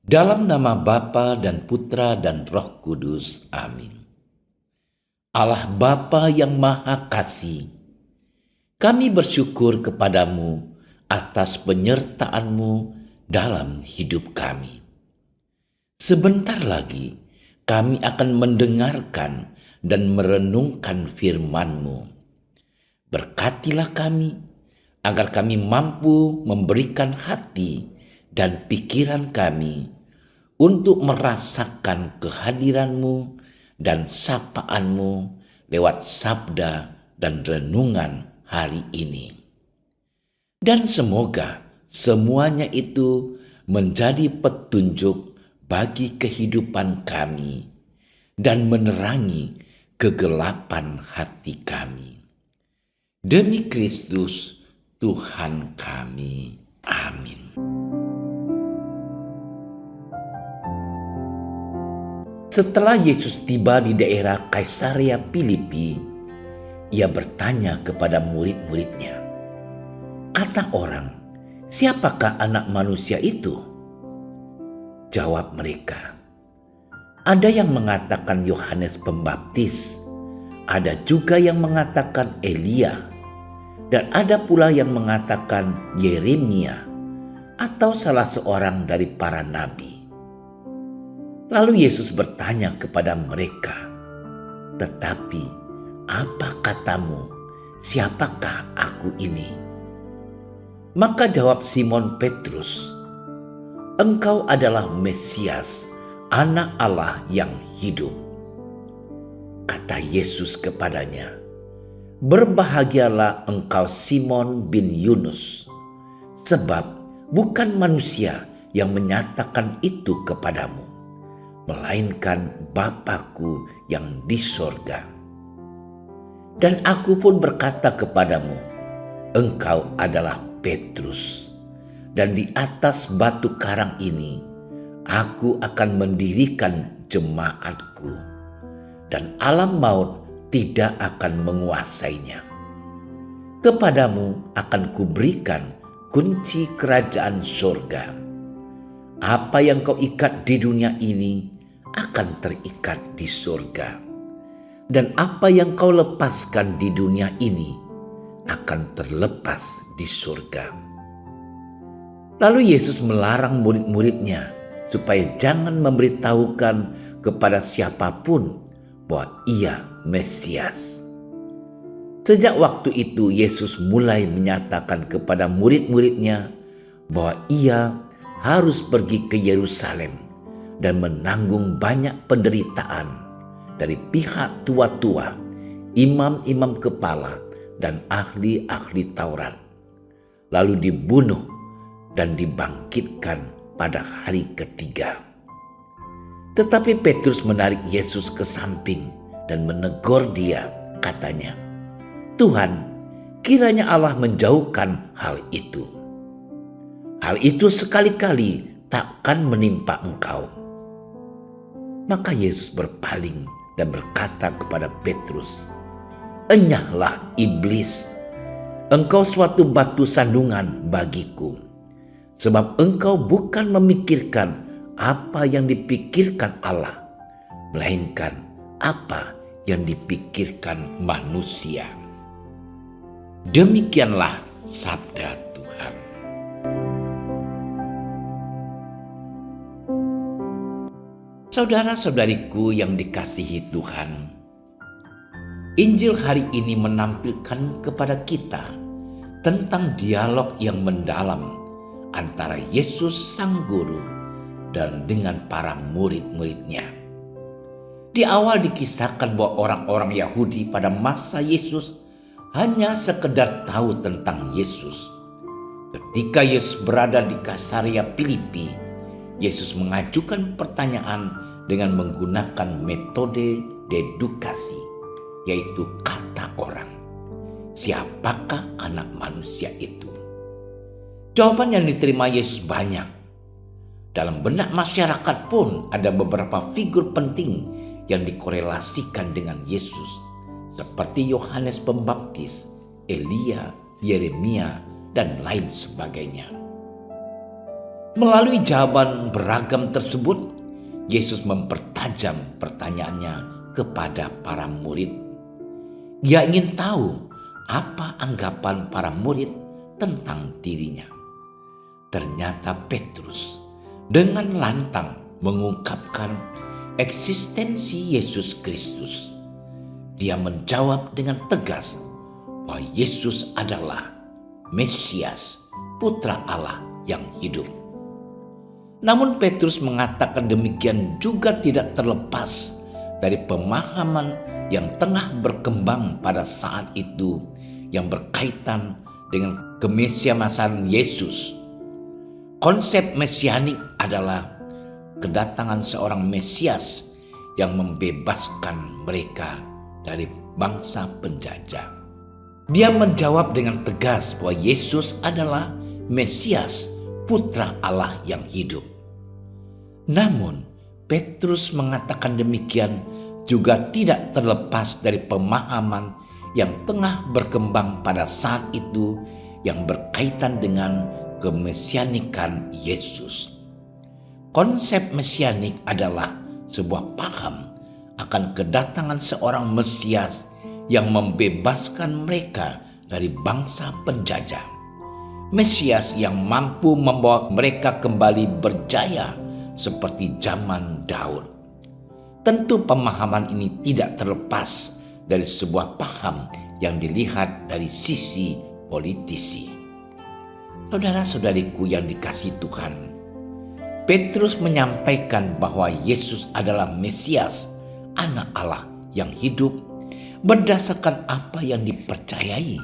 Dalam nama Bapa dan Putra dan Roh Kudus. Amin. Allah Bapa yang Maha Kasih, kami bersyukur kepadamu atas penyertaan-Mu dalam hidup kami. Sebentar lagi kami akan mendengarkan dan merenungkan firman-Mu. Berkatilah kami agar kami mampu memberikan hati dan pikiran kami untuk merasakan kehadiran-Mu dan sapaan-Mu lewat sabda dan renungan hari ini. Dan semoga semuanya itu menjadi petunjuk bagi kehidupan kami dan menerangi kegelapan hati kami. Demi Kristus Tuhan kami. Amin. Setelah Yesus tiba di daerah Kaisarea Filipi, ia bertanya kepada murid-muridnya, "Kata orang, siapakah anak manusia itu?" Jawab mereka, "Ada yang mengatakan Yohanes Pembaptis, ada juga yang mengatakan Elia, dan ada pula yang mengatakan Yeremia atau salah seorang dari para nabi." Lalu Yesus bertanya kepada mereka, "Tetapi apa katamu, siapakah aku ini?" Maka jawab Simon Petrus, "Engkau adalah Mesias, Anak Allah yang hidup." Kata Yesus kepadanya, "Berbahagialah engkau Simon bin Yunus, sebab bukan manusia yang menyatakan itu kepadamu, melainkan Bapa-Ku yang di sorga. Dan aku pun berkata kepadamu, engkau adalah Petrus, dan di atas batu karang ini aku akan mendirikan jemaatku, dan alam maut tidak akan menguasainya. Kepadamu akan kuberikan kunci kerajaan sorga. Apa yang kau ikat di dunia ini akan terikat di surga, dan apa yang kau lepaskan di dunia ini akan terlepas di surga." Lalu Yesus melarang murid-muridnya supaya jangan memberitahukan kepada siapapun bahwa ia Mesias. Sejak waktu itu Yesus mulai menyatakan kepada murid-muridnya bahwa ia harus pergi ke Yerusalem dan menanggung banyak penderitaan dari pihak tua-tua, imam-imam kepala, dan ahli-ahli Taurat, lalu dibunuh dan dibangkitkan pada hari ketiga. Tetapi Petrus menarik Yesus ke samping dan menegur dia, katanya, "Tuhan, kiranya Allah menjauhkan hal itu. Hal itu sekali-kali takkan menimpa engkau." Maka Yesus berpaling dan berkata kepada Petrus, "Enyahlah iblis, engkau suatu batu sandungan bagiku, sebab engkau bukan memikirkan apa yang dipikirkan Allah, melainkan apa yang dipikirkan manusia." Demikianlah sabda Tuhan. Saudara-saudariku yang dikasihi Tuhan, Injil hari ini menampilkan kepada kita tentang dialog yang mendalam antara Yesus Sang Guru dan dengan para murid-muridnya. Di awal dikisahkan bahwa orang-orang Yahudi pada masa Yesus hanya sekedar tahu tentang Yesus. Ketika Yesus berada di Kaisarea Filipi, Yesus mengajukan pertanyaan dengan menggunakan metode dedukasi, yaitu kata orang. Siapakah anak manusia itu? Jawaban yang diterima Yesus banyak. Dalam benak masyarakat pun ada beberapa figur penting yang dikorelasikan dengan Yesus, seperti Yohanes Pembaptis, Elia, Yeremia, dan lain sebagainya. Melalui jawaban beragam tersebut, Yesus mempertajam pertanyaannya kepada para murid. Ia ingin tahu apa anggapan para murid tentang dirinya. Ternyata Petrus dengan lantang mengungkapkan eksistensi Yesus Kristus. Dia menjawab dengan tegas bahwa Yesus adalah Mesias, Putra Allah yang hidup. Namun Petrus mengatakan demikian juga tidak terlepas dari pemahaman yang tengah berkembang pada saat itu yang berkaitan dengan kemesiasan Yesus. Konsep mesianik adalah kedatangan seorang Mesias yang membebaskan mereka dari bangsa penjajah. Dia menjawab dengan tegas bahwa Yesus adalah Mesias, Putra Allah yang hidup. Namun, Petrus mengatakan demikian juga tidak terlepas dari pemahaman yang tengah berkembang pada saat itu yang berkaitan dengan kemesianikan Yesus. Konsep mesianik adalah sebuah paham akan kedatangan seorang Mesias yang membebaskan mereka dari bangsa penjajah. Mesias yang mampu membawa mereka kembali berjaya seperti zaman Daud. Tentu pemahaman ini tidak terlepas dari sebuah paham yang dilihat dari sisi politisi. Saudara-saudariku yang dikasihi Tuhan, Petrus menyampaikan bahwa Yesus adalah Mesias, Anak Allah yang hidup, berdasarkan apa yang dipercayai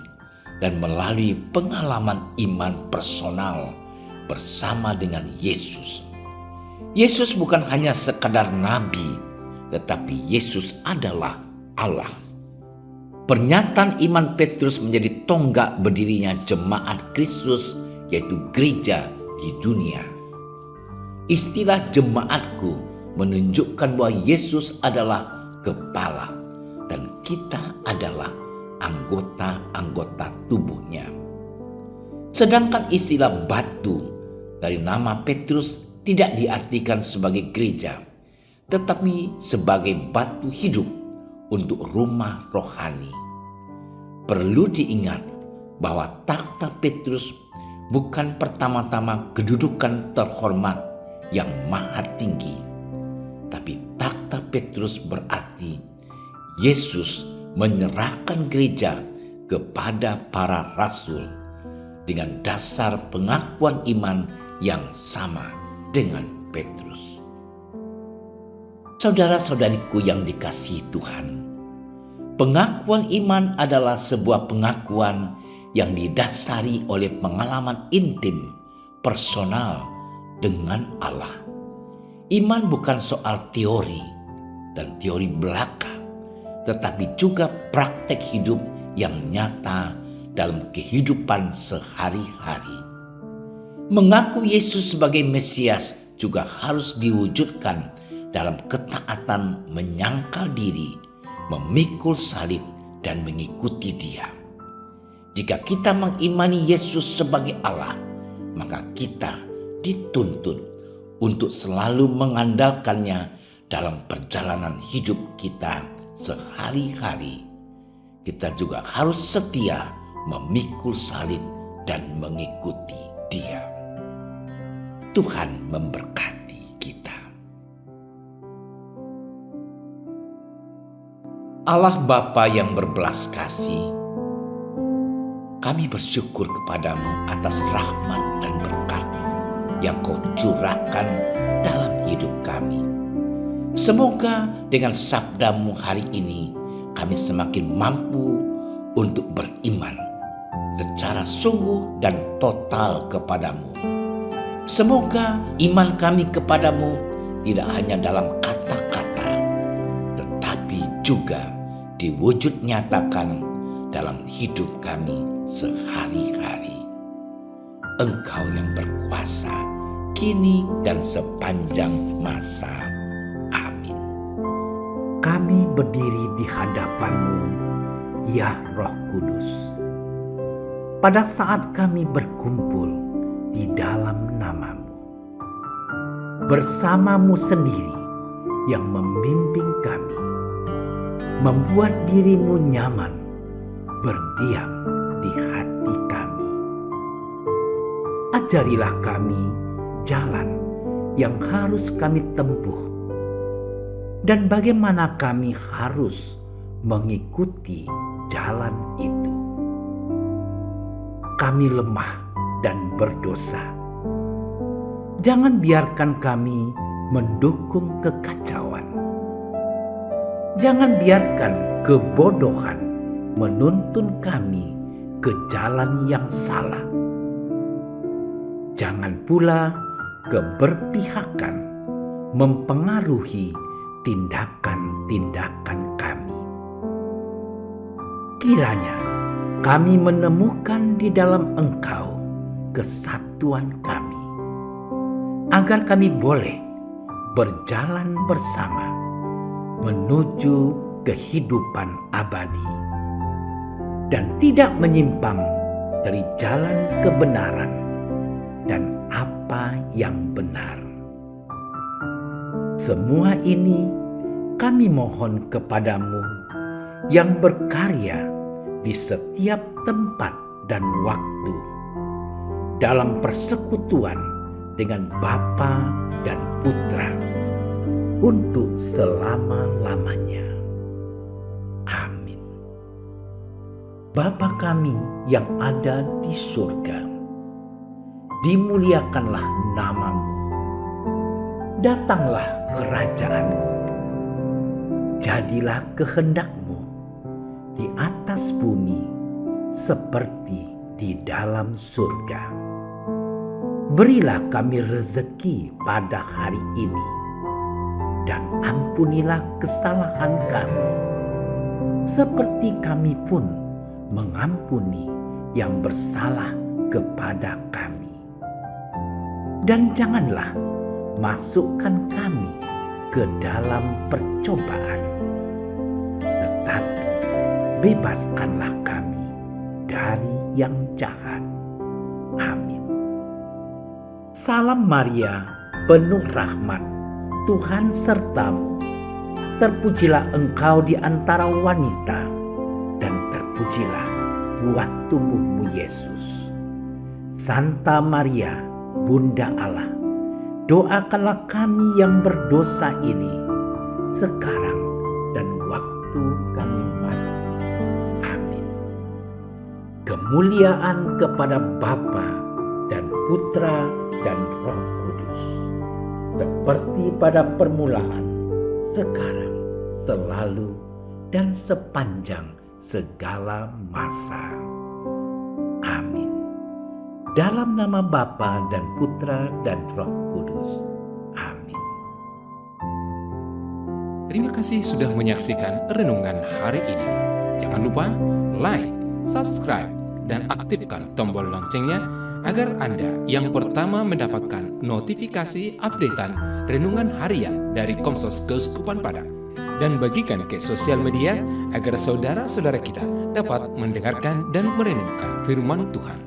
dan melalui pengalaman iman personal bersama dengan Yesus. Yesus bukan hanya sekadar nabi, tetapi Yesus adalah Allah. Pernyataan iman Petrus menjadi tonggak berdirinya jemaat Kristus, yaitu gereja di dunia. Istilah jemaatku menunjukkan bahwa Yesus adalah kepala dan kita adalah anggota-anggota tubuhnya. Sedangkan istilah batu dari nama Petrus tidak diartikan sebagai gereja, tetapi sebagai batu hidup untuk rumah rohani. Perlu diingat bahwa takhta Petrus bukan pertama-tama kedudukan terhormat yang maha tinggi, tapi takhta Petrus berarti Yesus menyerahkan gereja kepada para rasul dengan dasar pengakuan iman yang sama dengan Petrus. Saudara-saudariku yang dikasihi Tuhan, pengakuan iman adalah sebuah pengakuan yang didasari oleh pengalaman intim, personal dengan Allah. Iman bukan soal teori dan teori belaka, tetapi juga praktek hidup yang nyata dalam kehidupan sehari-hari. Mengaku Yesus sebagai Mesias juga harus diwujudkan dalam ketaatan menyangkal diri, memikul salib, dan mengikuti Dia. Jika kita mengimani Yesus sebagai Allah, maka kita dituntut untuk selalu mengandalkannya dalam perjalanan hidup kita sehari-hari. Kita juga harus setia memikul salib dan mengikuti Dia. Tuhan memberkati kita. Allah Bapa yang berbelas kasih, kami bersyukur kepadamu atas rahmat dan berkat-Mu yang Kau curahkan dalam hidup kami. Semoga dengan sabda-Mu hari ini kami semakin mampu untuk beriman secara sungguh dan total kepadamu. Semoga iman kami kepadamu tidak hanya dalam kata-kata, tetapi juga diwujud nyatakan dalam hidup kami sehari-hari. Engkau yang berkuasa kini dan sepanjang masa. Amin. Kami berdiri di hadapan-Mu, ya Roh Kudus. Pada saat kami berkumpul di dalam nama-Mu, bersamamu sendiri yang membimbing kami, membuat dirimu nyaman berdiam di hati kami. Ajarilah kami jalan yang harus kami tempuh dan bagaimana kami harus mengikuti jalan itu. Kami lemah dan berdosa. Jangan biarkan kami mendukung kekacauan. Jangan biarkan kebodohan menuntun kami ke jalan yang salah. Jangan pula keberpihakan mempengaruhi tindakan-tindakan kami. Kiranya kami menemukan di dalam Engkau kesatuan kami, agar kami boleh berjalan bersama menuju kehidupan abadi dan tidak menyimpang dari jalan kebenaran dan apa yang benar. Semua ini kami mohon kepadamu yang berkarya di setiap tempat dan waktu dalam persekutuan dengan Bapa dan Putra untuk selama-lamanya. Amin. Bapa kami yang ada di surga, dimuliakanlah namamu. Datanglah kerajaanmu. Jadilah kehendakmu di atas bumi seperti di dalam surga. Berilah kami rezeki pada hari ini, dan ampunilah kesalahan kami, seperti kami pun mengampuni yang bersalah kepada kami. Dan janganlah masukkan kami ke dalam percobaan, tetapi bebaskanlah kami dari yang jahat. Amin. Salam Maria, penuh rahmat, Tuhan sertamu. Terpujilah engkau di antara wanita, dan terpujilah buah tubuhmu Yesus. Santa Maria, Bunda Allah, doakanlah kami yang berdosa ini, sekarang dan waktu kami mati. Amin. Kemuliaan kepada Bapa dan Putra dan Roh Kudus, seperti pada permulaan, sekarang, selalu, dan sepanjang segala masa. Amin. Dalam nama Bapa dan Putra dan Roh Kudus. Amin. Terima kasih sudah menyaksikan renungan hari ini. Jangan lupa like, subscribe, dan aktifkan tombol loncengnya agar Anda yang pertama mendapatkan notifikasi updatean renungan harian dari Komsos Keuskupan Padang. Dan bagikan ke sosial media agar saudara-saudara kita dapat mendengarkan dan merenungkan firman Tuhan.